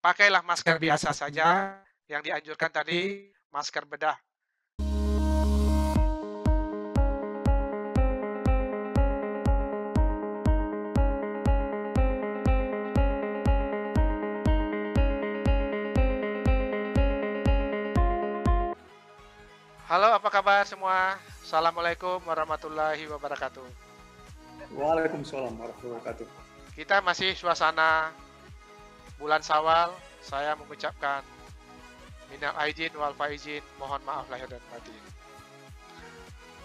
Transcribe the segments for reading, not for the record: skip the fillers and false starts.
pakailah masker biasa saja, yang dianjurkan tadi masker bedah. Halo, apa kabar semua? Assalamualaikum warahmatullahi wabarakatuh. Waalaikumsalam warahmatullahi wabarakatuh. Kita masih suasana bulan Syawal. Saya mengucapkan minal aidin wal faizin, mohon maaf lahir dan batin.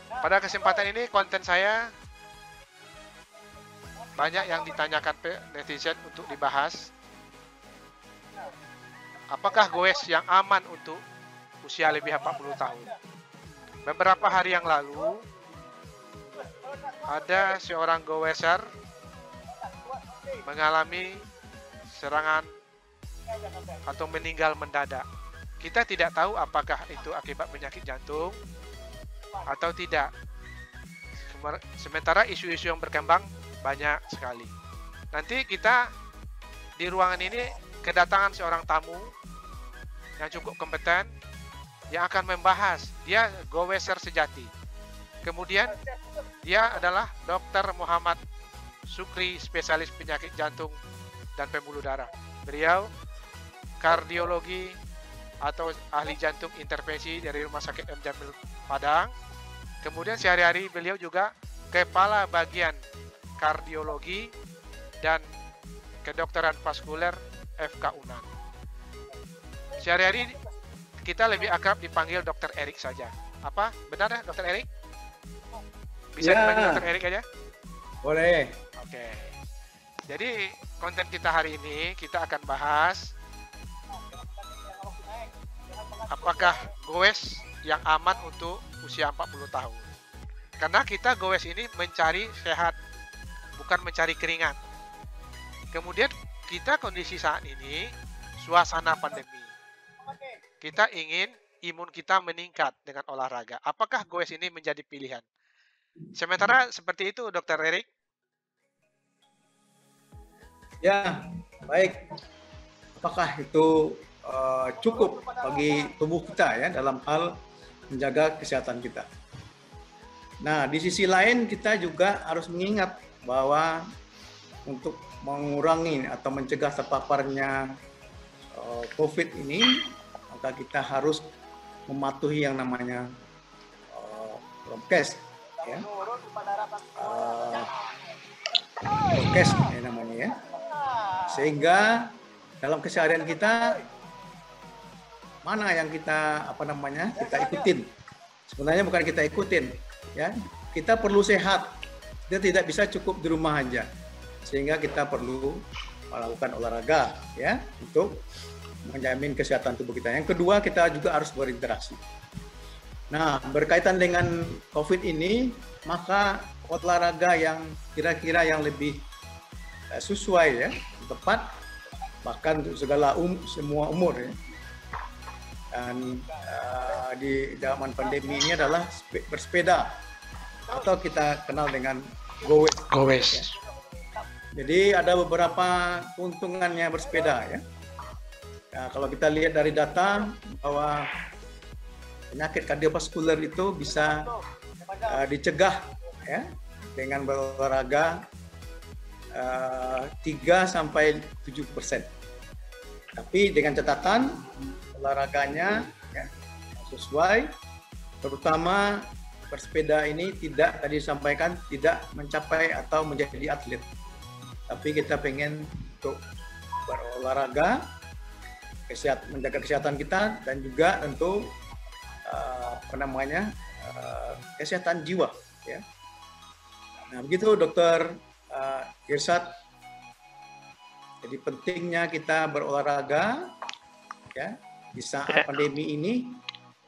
Pada kesempatan ini konten saya banyak yang ditanyakan netizen untuk dibahas. Apakah goes yang aman untuk usia lebih 40 tahun? Beberapa hari yang lalu ada seorang goeser mengalami serangan atau meninggal mendadak. Kita tidak tahu apakah itu akibat penyakit jantung atau tidak. Sementara isu-isu yang berkembang banyak sekali. Nanti kita di ruangan ini kedatangan seorang tamu yang cukup kompeten yang akan membahas. Dia goeser sejati. Kemudian dia adalah Dr. Muhammad Sukri, spesialis penyakit jantung dan pembuluh darah. Beliau kardiologi atau ahli jantung intervensi dari Rumah Sakit M. Jamil Padang. Kemudian sehari-hari beliau juga kepala bagian kardiologi dan kedokteran vaskuler FK Unan. Sehari-hari kita lebih akrab dipanggil Dr. Erik saja. Apa? Benar ya, Dr. Erik? Bisa dipanggil Dr. Erik aja? Boleh. Oke. Jadi konten kita hari ini kita akan bahas apakah goes yang aman untuk usia 40 tahun. Karena kita goes ini mencari sehat, bukan mencari keringat. Kemudian kita kondisi saat ini suasana pandemi. Kita ingin imun kita meningkat dengan olahraga. Apakah goes ini menjadi pilihan? Sementara seperti itu, Dr. Erik. Ya, baik. Apakah itu cukup bagi tubuh kita ya dalam hal menjaga kesehatan kita? Nah, di sisi lain kita juga harus mengingat bahwa untuk mengurangi atau mencegah terpaparnya COVID ini, maka kita harus mematuhi yang namanya prokes, ya, prokes ya namanya ya, sehingga dalam keseharian kita mana yang kita kita ikutin. Sebenarnya bukan kita ikutin, ya, kita perlu sehat. Kita tidak bisa cukup di rumah aja, sehingga kita perlu melakukan olahraga, ya, untuk menjamin kesehatan tubuh kita. Yang kedua, kita juga harus berinteraksi. Nah, berkaitan dengan COVID ini, maka olahraga yang kira-kira yang lebih sesuai ya, tepat, bahkan untuk semua umur ya. Dan di zaman pandemi ini adalah bersepeda atau kita kenal dengan goes. Ya. Jadi ada beberapa keuntungannya bersepeda ya. Nah, kalau kita lihat dari data bahwa penyakit kardiovaskuler itu bisa dicegah ya dengan berolahraga 3-7%. Tapi dengan catatan olahraganya ya, sesuai, terutama bersepeda ini tidak tadi disampaikan tidak mencapai atau menjadi atlet. Tapi kita pengen untuk berolahraga, menjaga kesehatan kita dan juga tentu kesehatan jiwa ya. Nah, begitu Dokter Irsad. Jadi pentingnya kita berolahraga ya di saat pandemi ini,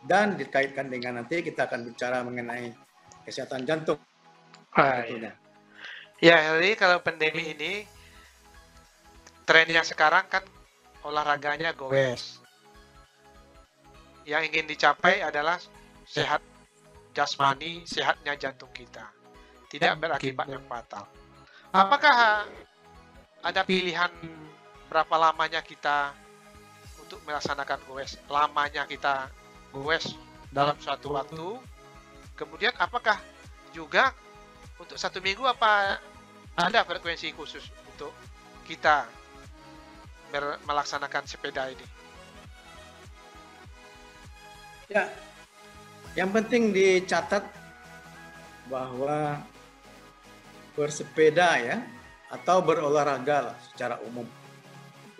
dan dikaitkan dengan nanti kita akan bicara mengenai kesehatan jantung. Ya, jadi kalau pandemi ini trennya sekarang kan olahraganya goes. Yang ingin dicapai adalah sehat jasmani, sehatnya jantung kita. Tidak berakibat yang fatal. Apakah ada pilihan berapa lamanya kita untuk melaksanakan goes, lamanya kita goes dalam suatu waktu, kemudian apakah juga untuk 1 minggu apa ada frekuensi khusus untuk kita melaksanakan sepeda ini? Ya, yang penting dicatat bahwa bersepeda ya atau berolahraga lah secara umum.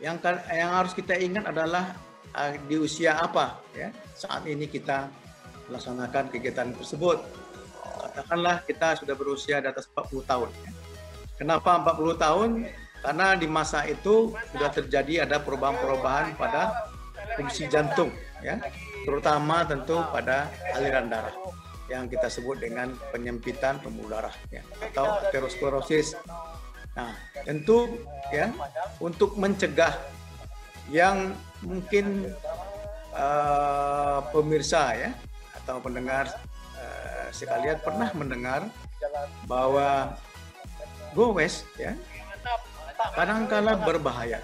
Yang harus kita ingat adalah di usia apa ya saat ini kita melaksanakan kegiatan tersebut. Katakanlah kita sudah berusia di atas 40 tahun. Ya. Kenapa 40 tahun? Karena di masa itu sudah terjadi ada perubahan-perubahan pada fungsi jantung, ya, terutama tentu pada aliran darah yang kita sebut dengan penyempitan pembuluh darah, ya, atau aterosklerosis. Nah, tentu ya untuk mencegah yang mungkin pemirsa ya atau pendengar sekalian pernah mendengar bahwa goes ya kadang-kala berbahaya,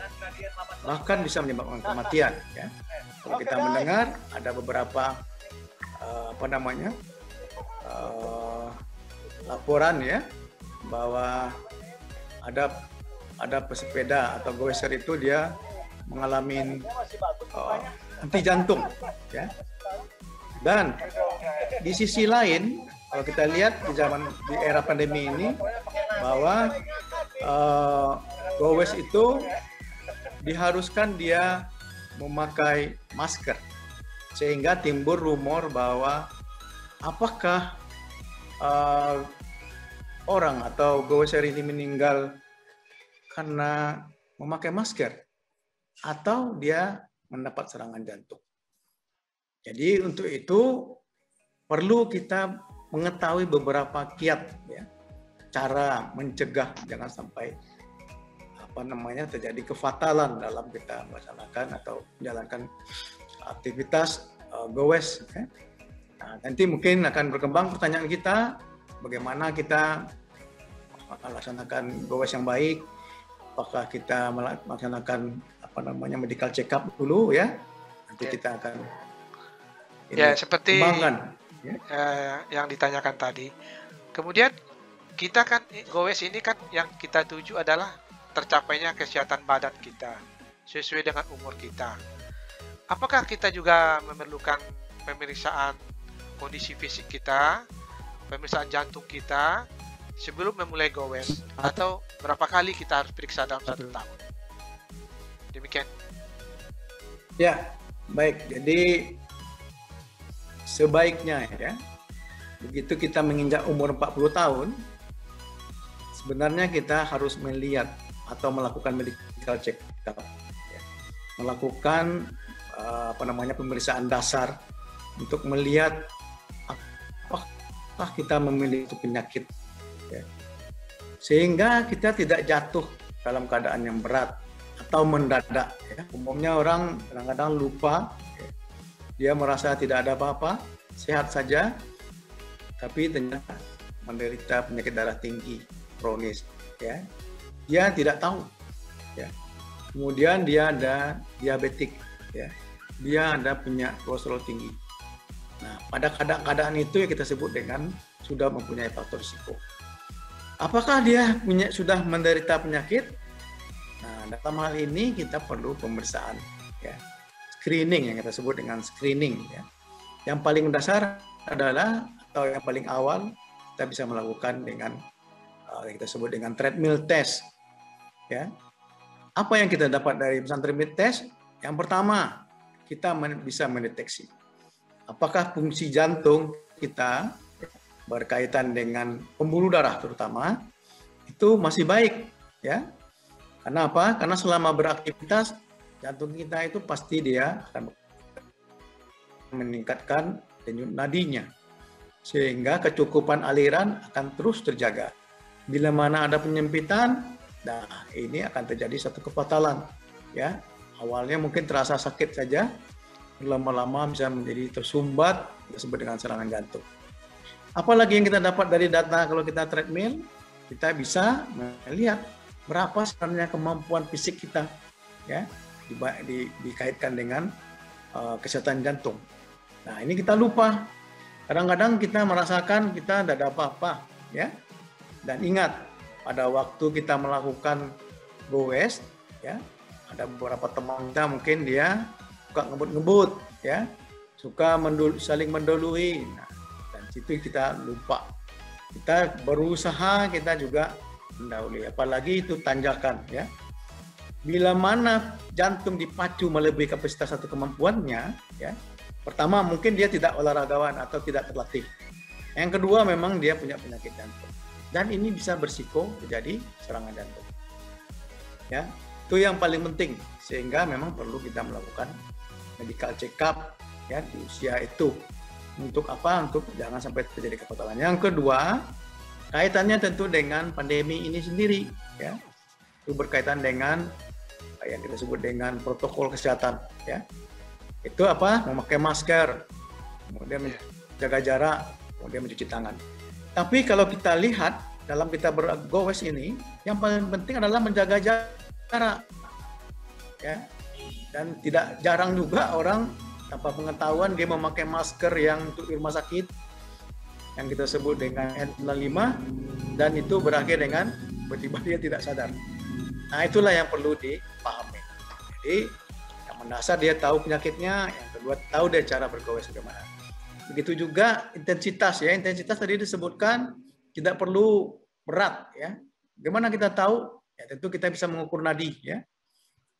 bahkan bisa menyebabkan kematian. Ya. Kalau kita mendengar ada beberapa laporan ya bahwa ada pesepeda atau goeser itu dia mengalami henti jantung, ya. Dan di sisi lain, kalau kita lihat di era pandemi ini bahwa goes itu diharuskan dia memakai masker, sehingga timbul rumor bahwa apakah orang atau goeser ini meninggal karena memakai masker atau dia mendapat serangan jantung. Jadi untuk itu perlu kita mengetahui beberapa kiat ya, cara mencegah jangan sampai terjadi kefatalan dalam kita melaksanakan atau menjalankan aktivitas goes. Ya. Nah, nanti mungkin akan berkembang pertanyaan kita, bagaimana kita melaksanakan goes yang baik, apakah kita melaksanakan medical check up dulu ya, nanti kita akan ya seperti kembangkan yang ditanyakan tadi. Kemudian kita kan goes ini kan yang kita tuju adalah tercapainya kesehatan badan kita sesuai dengan umur kita. Apakah kita juga memerlukan pemeriksaan kondisi fisik kita, pemeriksaan jantung kita sebelum memulai goes, atau berapa kali kita harus periksa dalam 1 tahun? Demikian. Ya, baik. Jadi sebaiknya ya, begitu kita menginjak umur 40 tahun, sebenarnya kita harus melihat atau melakukan medical check up, ya. Melakukan pemeriksaan dasar untuk melihat apakah kita memiliki penyakit, ya. Sehingga kita tidak jatuh dalam keadaan yang berat atau mendadak. Ya. Umumnya orang kadang-kadang lupa, ya. Dia merasa tidak ada apa-apa, sehat saja, tapi ternyata menderita penyakit darah tinggi kronis, ya. Dia tidak tahu, ya. Kemudian dia ada diabetik, ya. Dia ada punya kolesterol tinggi. Nah, pada keadaan itu yang kita sebut dengan sudah mempunyai faktor risiko. Apakah dia sudah menderita penyakit? Nah, dalam hal ini kita perlu pemeriksaan, ya. Screening yang kita sebut dengan screening, ya. Yang paling dasar adalah atau yang paling awal kita bisa melakukan dengan kita sebut dengan treadmill test. Ya, apa yang kita dapat dari treadmill test? Yang pertama, kita bisa mendeteksi apakah fungsi jantung kita berkaitan dengan pembuluh darah terutama itu masih baik, ya. Karena apa? Karena selama beraktivitas jantung kita itu pasti dia akan meningkatkan denyut nadinya, sehingga kecukupan aliran akan terus terjaga. Bila mana ada penyempitan, nah ini akan terjadi satu kefatalan, ya. Awalnya mungkin terasa sakit saja, lama-lama bisa menjadi tersumbat, disebut dengan serangan jantung. Apalagi yang kita dapat dari data kalau kita treadmill, kita bisa melihat berapa sebenarnya kemampuan fisik kita, ya. dikaitkan dengan kesehatan jantung. Nah, ini kita lupa. Kadang-kadang kita merasakan kita tidak ada apa-apa, ya. Dan ingat, pada waktu kita melakukan goes, ya, ada beberapa teman kita mungkin dia suka ngebut-ngebut, ya, suka saling mendahului. Nah, dan situ kita lupa. Kita berusaha, kita juga mendahului. Apalagi itu tanjakan, ya. Bila mana jantung dipacu melebihi kapasitas atau kemampuannya, ya, pertama mungkin dia tidak olahragawan atau tidak terlatih. Yang kedua memang dia punya penyakit jantung. Dan ini bisa bersiko terjadi serangan jantung. Ya, itu yang paling penting. Sehingga memang perlu kita melakukan medical check up, ya, di usia itu. Untuk apa? Untuk jangan sampai terjadi kepatalan. Yang kedua, kaitannya tentu dengan pandemi ini sendiri, ya. Itu berkaitan dengan yang kita sebut dengan protokol kesehatan, ya. Itu apa? Memakai masker, kemudian menjaga jarak, kemudian mencuci tangan. Tapi kalau kita lihat dalam kita bergoes ini, yang paling penting adalah menjaga jarak, ya. Dan tidak jarang juga orang tanpa pengetahuan dia memakai masker yang untuk di rumah sakit, yang kita sebut dengan N95, dan itu berakhir dengan tiba-tiba dia tidak sadar. Nah, itulah yang perlu dipahami. Jadi yang mendasar dia tahu penyakitnya, yang kedua tahu dia cara bergoes bagaimana. Begitu juga intensitas, ya. Intensitas tadi disebutkan tidak perlu berat, ya. Bagaimana kita tahu? Ya, tentu kita bisa mengukur nadi, ya.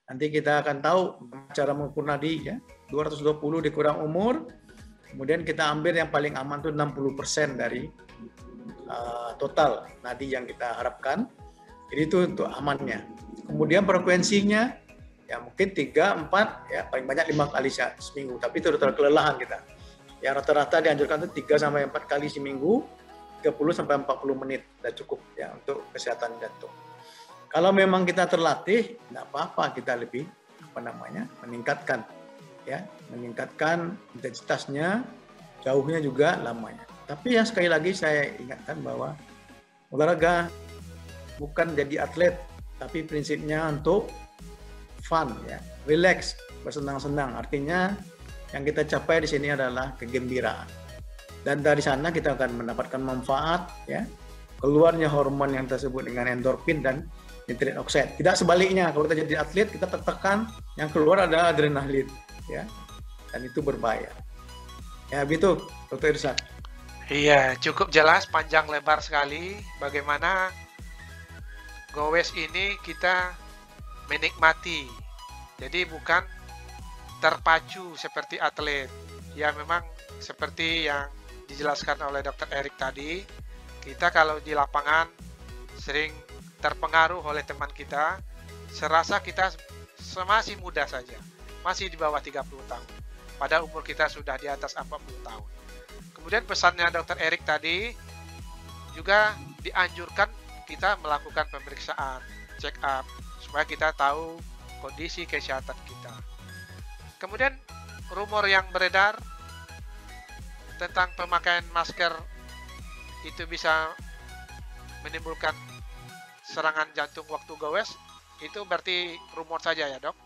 Nanti kita akan tahu cara mengukur nadi, ya. 220 dikurang umur, kemudian kita ambil yang paling aman itu 60% dari total nadi yang kita harapkan. Jadi itu untuk amannya. Kemudian frekuensinya ya mungkin 3-4, ya paling banyak 5 kali seminggu, tapi itu total kelelahan kita. Ya rata-rata dianjurkan itu 3-4 kali seminggu, 30-40 menit sudah cukup ya untuk kesehatan jantung. Kalau memang kita terlatih, tidak apa-apa, kita lebih meningkatkan, ya, meningkatkan intensitasnya, jauhnya juga lamanya. Tapi yang sekali lagi saya ingatkan bahwa olahraga bukan jadi atlet, tapi prinsipnya untuk fun, ya, relax, bersenang-senang. Artinya yang kita capai di sini adalah kegembiraan. Dan dari sana kita akan mendapatkan manfaat, ya, keluarnya hormon yang tersebut dengan endorfin dan nitric oxide. Tidak sebaliknya, kalau kita jadi atlet kita tertekan, yang keluar adalah adrenalin, ya, dan itu berbahaya. Ya begitu, Dr. Irsyad. Iya, cukup jelas, panjang lebar sekali bagaimana goes ini kita menikmati. Jadi bukan terpacu seperti atlet. Ya memang seperti yang dijelaskan oleh Dr. Erik tadi, kita kalau di lapangan sering terpengaruh oleh teman kita, serasa kita masih muda saja, masih di bawah 30 tahun. Pada umur kita sudah di atas 40 tahun. Kemudian pesannya Dr. Erik tadi juga dianjurkan kita melakukan pemeriksaan, check up, supaya kita tahu kondisi kesehatan kita. Kemudian rumor yang beredar tentang pemakaian masker itu bisa menimbulkan serangan jantung waktu goes, itu berarti rumor saja ya, Dok?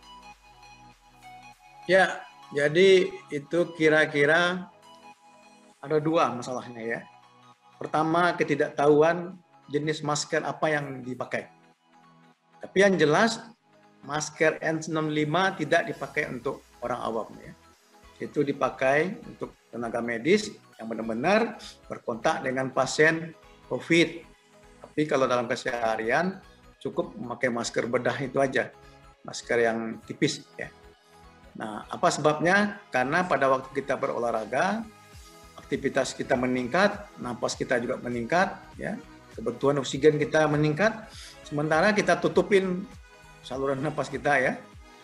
Ya, jadi itu kira-kira ada dua masalahnya, ya. Pertama, ketidaktahuan jenis masker apa yang dipakai. Tapi yang jelas masker N95 tidak dipakai untuk orang awam, ya. Itu dipakai untuk tenaga medis yang benar-benar berkontak dengan pasien COVID. Tapi kalau dalam keseharian cukup memakai masker bedah itu aja, masker yang tipis, ya. Nah, apa sebabnya? Karena pada waktu kita berolahraga, aktivitas kita meningkat, napas kita juga meningkat, ya. Kebutuhan oksigen kita meningkat, sementara kita tutupin saluran napas kita, ya,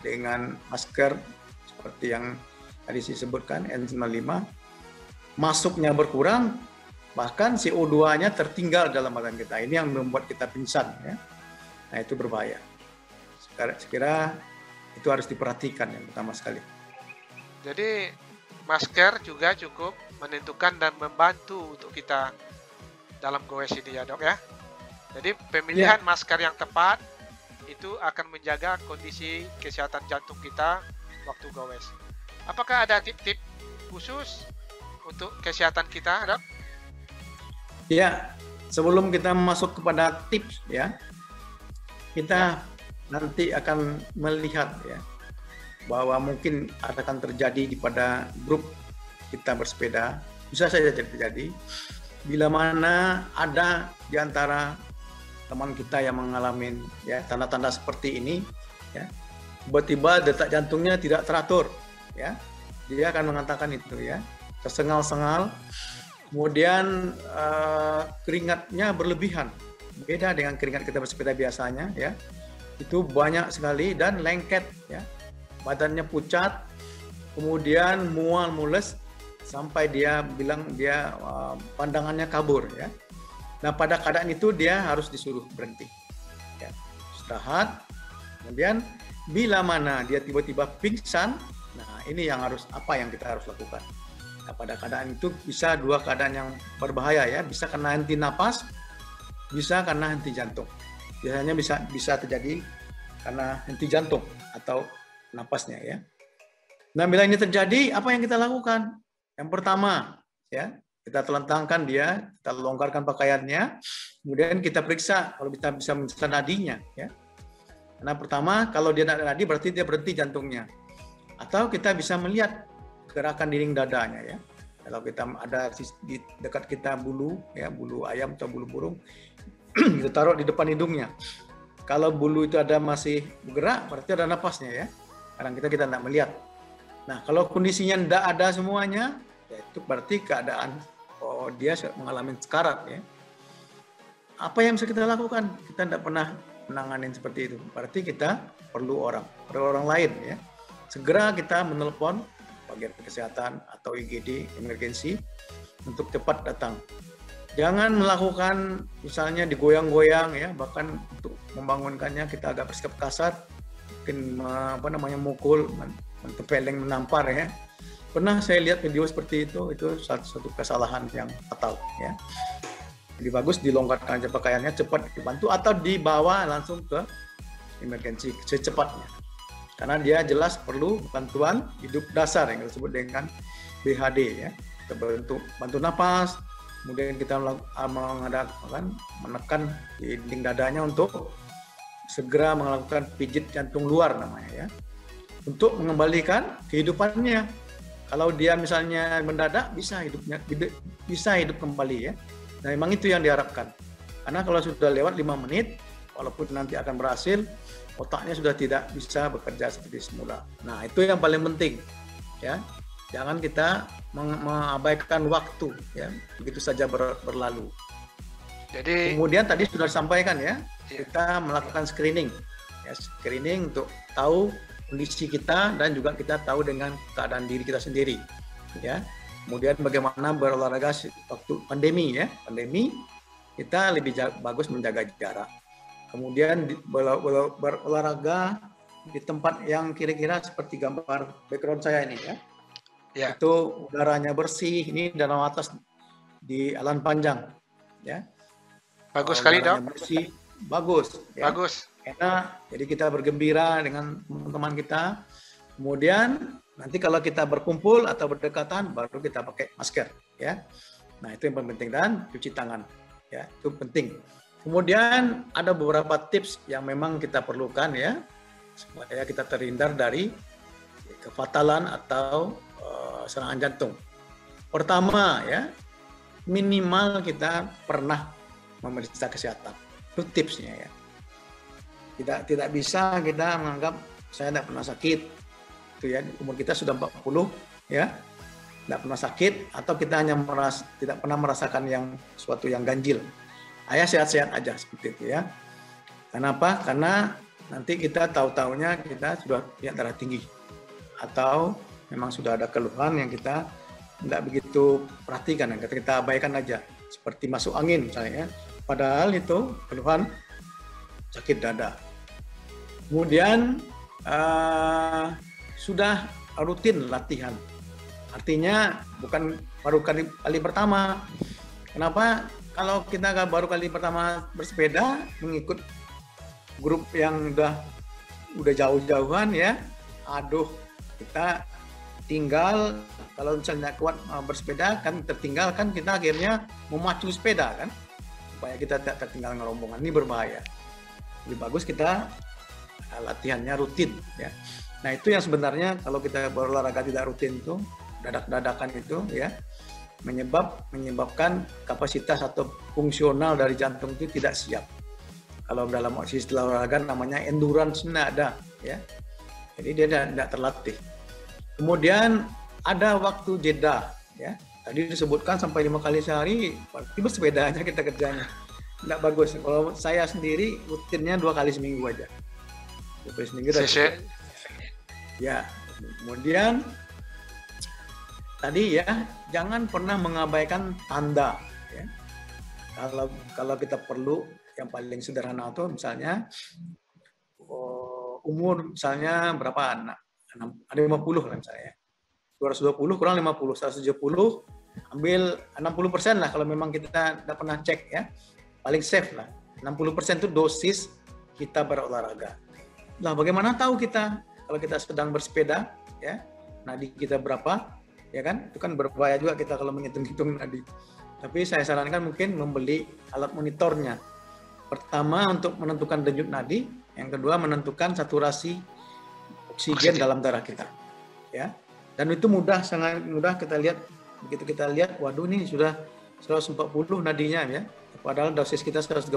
dengan masker seperti yang tadi disebutkan N95, masuknya berkurang, bahkan CO2-nya tertinggal dalam badan kita. Ini yang membuat kita pingsan, ya. Nah, itu berbahaya. Sekira itu harus diperhatikan yang pertama sekali. Jadi masker juga cukup menentukan dan membantu untuk kita dalam goes ini ya, Dok, ya. Jadi pemilihan masker yang tepat itu akan menjaga kondisi kesehatan jantung kita waktu gowes. Apakah ada tip-tip khusus untuk kesehatan kita, Dok? Ya, sebelum kita masuk kepada tips ya, kita nanti akan melihat ya bahwa mungkin akan terjadi pada grup kita bersepeda, bisa saja terjadi bila mana ada di antara teman kita yang mengalami ya tanda-tanda seperti ini ya, tiba-tiba detak jantungnya tidak teratur ya, dia akan mengatakan itu ya, tersengal-sengal, kemudian keringatnya berlebihan, beda dengan keringat kita bersepeda biasanya ya, itu banyak sekali dan lengket ya, badannya pucat, kemudian mual mules sampai dia bilang dia pandangannya kabur ya. Nah pada keadaan itu dia harus disuruh berhenti ya, istirahat. Kemudian bila mana dia tiba-tiba pingsan, nah ini yang apa yang kita harus lakukan. Nah, pada keadaan itu bisa dua keadaan yang berbahaya ya, bisa karena henti napas, bisa karena henti jantung. Biasanya bisa terjadi karena henti jantung atau napasnya ya. Nah bila ini terjadi, apa yang kita lakukan? Yang pertama ya, kita telentangkan dia, kita longgarkan pakaiannya, kemudian kita periksa kalau kita bisa memeriksa nadinya ya. Karena pertama kalau dia tidak ada nadi berarti dia berhenti jantungnya. Atau kita bisa melihat gerakan dinding dadanya ya. Kalau kita ada di dekat kita bulu ya, bulu ayam atau bulu burung, kita taruh di depan hidungnya. Kalau bulu itu ada masih bergerak berarti ada napasnya ya. Kadang kita tidak melihat. Nah, kalau kondisinya tidak ada semuanya, ya itu berarti keadaan dia mengalami sekarat ya. Apa yang bisa kita lakukan? Kita tidak pernah menanganin seperti itu. Berarti kita perlu orang lain ya. Segera kita menelpon bagian kesehatan atau IGD emergency untuk cepat datang. Jangan melakukan misalnya digoyang-goyang ya, bahkan untuk membangunkannya kita agak bersikap kasar, mungkin mukul, mentempeleng, menampar ya. Pernah saya lihat video seperti itu satu kesalahan yang fatal ya. Jadi bagus dilonggarkan aja pakaiannya, cepat dibantu atau dibawa langsung ke emergency secepatnya. Karena dia jelas perlu bantuan hidup dasar yang disebut dengan BHD ya. Kita bantu napas, kemudian kita menekan di dinding dadanya untuk segera melakukan pijit jantung luar namanya ya. Untuk mengembalikan kehidupannya. Kalau dia misalnya mendadak bisa hidup kembali ya. Nah, memang itu yang diharapkan. Karena kalau sudah lewat 5 menit, walaupun nanti akan berhasil, otaknya sudah tidak bisa bekerja seperti semula. Nah, itu yang paling penting ya. Jangan kita mengabaikan waktu ya, begitu saja berlalu. Jadi kemudian tadi sudah disampaikan ya, kita melakukan screening. Ya, screening untuk tahu kondisi kita dan juga kita tahu dengan keadaan diri kita sendiri ya. Kemudian bagaimana berolahraga waktu pandemi ya. Pandemi kita lebih bagus menjaga jarak. Kemudian berolahraga di tempat yang kira-kira seperti gambar background saya ini ya. Ya. Itu udaranya bersih, ini danau atas di Alan Panjang ya. Bagus sekali, Dok. Bersih, bagus ya. Bagus. Enak, jadi kita bergembira dengan teman-teman kita. Kemudian nanti kalau kita berkumpul atau berdekatan baru kita pakai masker ya. Nah, itu yang paling penting, dan cuci tangan ya, itu penting. Kemudian ada beberapa tips yang memang kita perlukan ya supaya kita terhindar dari kefatalan atau serangan jantung. Pertama ya, minimal kita pernah memeriksa kesehatan. Itu tipsnya ya. Tidak bisa kita menganggap saya tidak pernah sakit. Itu ya, umur kita sudah 40 ya. Tidak pernah sakit atau kita hanya tidak pernah merasakan sesuatu yang ganjil. Ayah sehat-sehat aja seperti itu ya. Kenapa? Karena nanti kita tahu-taunya kita sudah punya darah tinggi atau memang sudah ada keluhan yang kita tidak begitu perhatikan, yang kita abaikan aja, seperti masuk angin misalnya ya. Padahal itu keluhan sakit dada. Kemudian sudah rutin latihan, artinya bukan baru kali pertama. Kenapa? Kalau kita baru kali pertama bersepeda mengikut grup yang udah jauh-jauhan ya, aduh, kita tinggal kalau misalnya kuat bersepeda kan tertinggal, kan kita akhirnya memacu sepeda kan, supaya kita tidak tertinggal rombongan. Ini berbahaya. Lebih bagus kita latihannya rutin ya. Nah itu yang sebenarnya kalau kita berolahraga tidak rutin itu, dadak-dadakan itu ya, menyebabkan kapasitas atau fungsional dari jantung itu tidak siap. Kalau dalam istilah olahraga namanya endurance-nya ada ya. Jadi dia tidak terlatih. Kemudian ada waktu jeda ya. Tadi disebutkan sampai 5 kali sehari, berarti bersepeda aja kita kerjanya. Tidak bagus. Kalau saya sendiri rutinnya 2 kali seminggu aja. 2 kali seminggu. Ya. Kemudian tadi ya, jangan pernah mengabaikan tanda ya. Kalau kita perlu, yang paling sederhana itu misalnya umur misalnya berapa, 50 lah misalnya, 220 kurang 50, 170, ambil 60% lah kalau memang kita tidak pernah cek ya, paling safe lah. 60% itu dosis kita berolahraga. Nah bagaimana tahu kita kalau kita sedang bersepeda ya, nadi kita berapa ya kan, itu kan berbahaya juga kita kalau menghitung-hitung nadi. Tapi saya sarankan mungkin membeli alat monitornya. Pertama untuk menentukan denyut nadi, yang kedua menentukan saturasi oksigen dalam darah kita. Ya. Dan itu mudah, sangat mudah kita lihat. Begitu kita lihat, waduh ini sudah 140 nadinya ya. Padahal dosis kita 130,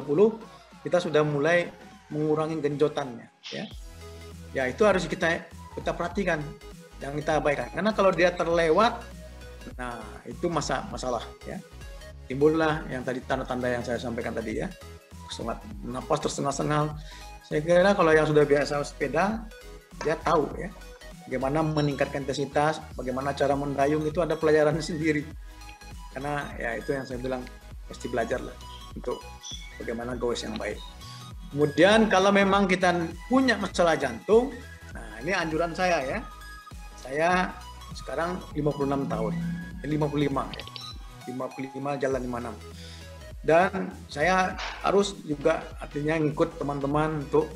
kita sudah mulai mengurangi genjotannya ya. Ya itu harus kita perhatikan, jangan kita abaikan. Karena kalau dia terlewat, nah itu masalah ya. Timbullah yang tadi tanda-tanda yang saya sampaikan tadi ya. Napas tersengal-sengal. Saya kira kalau yang sudah biasa sepeda, dia tahu ya bagaimana meningkatkan intensitas, bagaimana cara mendayung, itu ada pelajarannya sendiri. Karena ya itu yang saya bilang, pasti belajar lah untuk bagaimana goes yang baik. Kemudian kalau memang kita punya masalah jantung, nah ini anjuran saya ya. Saya sekarang 56 tahun, 55 ya. 55 jalan 56. Dan saya harus juga artinya ngikut teman-teman untuk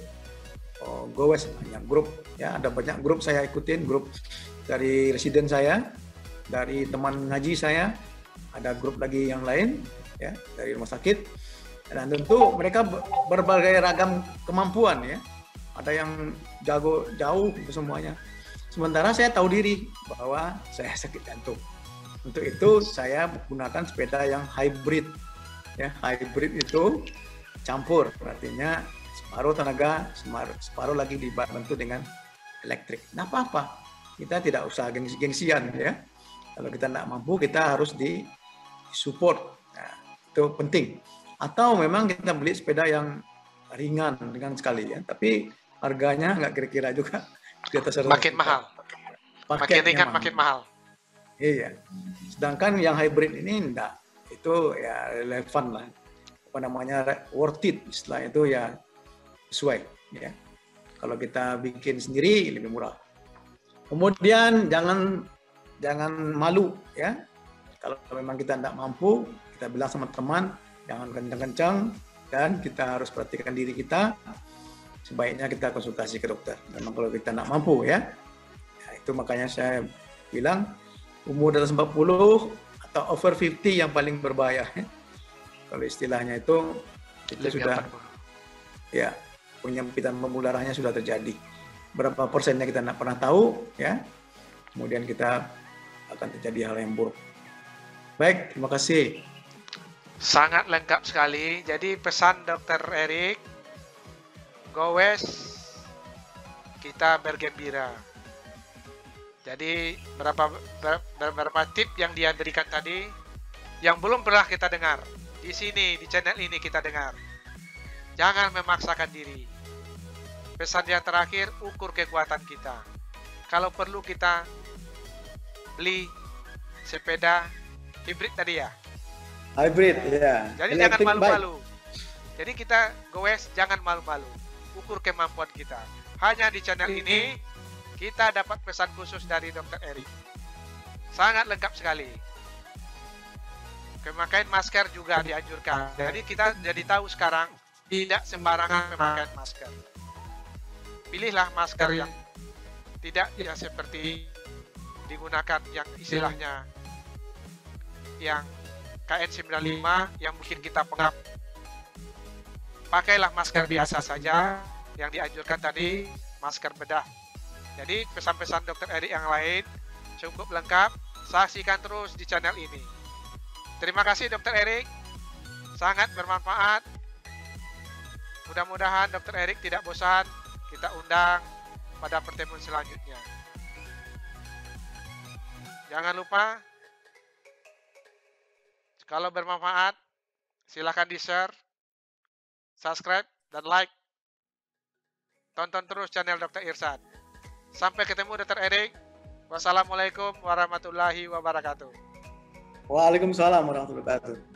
goes, banyak grup ya, ada banyak grup saya ikutin, grup dari residen saya, dari teman ngaji saya, ada grup lagi yang lain ya dari rumah sakit, dan tentu mereka berbagai ragam kemampuan ya, ada yang jago jauh semuanya. Sementara saya tahu diri bahwa saya sakit jantung. Untuk itu saya menggunakan sepeda yang hybrid. Ya, hybrid itu campur, artinya separuh tenaga, separuh lagi dibantu dengan elektrik. Nah apa-apa, kita tidak usah gengsi-gengsian ya. Kalau kita tidak mampu, kita harus di-support. Nah, itu penting. Atau memang kita beli sepeda yang ringan sekali ya, tapi harganya nggak kira-kira juga di atas makin mahal. Makin ringan mahal. Makin mahal. Iya. Sedangkan yang hybrid ini enggak. Itu ya relevan lah, apa namanya, worth it, istilah itu ya sesuai ya. Kalau kita bikin sendiri lebih murah. Kemudian jangan malu ya. Kalau memang kita tidak mampu, kita bilang sama teman, jangan kencang-kencang, dan kita harus perhatikan diri kita. Sebaiknya kita konsultasi ke dokter. Memang kalau kita tidak mampu ya. Itu makanya saya bilang umur di atas 40 atau over 50 yang paling berbahaya. Kalau istilahnya itu sudah ya, penyempitan pembuluh darahnya sudah terjadi. Berapa persennya kita tidak pernah tahu ya. Kemudian kita akan terjadi hal yang buruk. Baik, terima kasih. Sangat lengkap sekali. Jadi pesan Dr. Erik, goes kita bergembira. Jadi beberapa tip yang dia berikan tadi yang belum pernah kita dengar. Di sini, di channel ini kita dengar. Jangan memaksakan diri. Pesan yang terakhir, ukur kekuatan kita. Kalau perlu kita beli sepeda hybrid tadi ya. Hybrid ya. Jadi jangan malu-malu. Jadi kita goes jangan malu-malu. Ukur kemampuan kita. Hanya di channel ini kita dapat pesan khusus dari Dr. Erik. Sangat lengkap sekali. Pemakaian masker juga dianjurkan. Jadi kita jadi tahu sekarang tidak sembarangan memakai masker. Pilihlah masker yang tidak ya seperti digunakan yang istilahnya yang KN95 yang bikin kita pengap. Pakailah masker biasa saja, yang dianjurkan tadi masker bedah. Jadi pesan-pesan Dr. Erik yang lain cukup lengkap, saksikan terus di channel ini. Terima kasih Dr. Erik, sangat bermanfaat. Mudah-mudahan Dr. Erik tidak bosan, kita undang pada pertemuan selanjutnya. Jangan lupa, kalau bermanfaat, silakan di-share, subscribe, dan like. Tonton terus channel Dr. Irsad. Sampai ketemu Dr. Erik. Wassalamualaikum warahmatullahi wabarakatuh. Waalaikumsalam warahmatullahi wabarakatuh.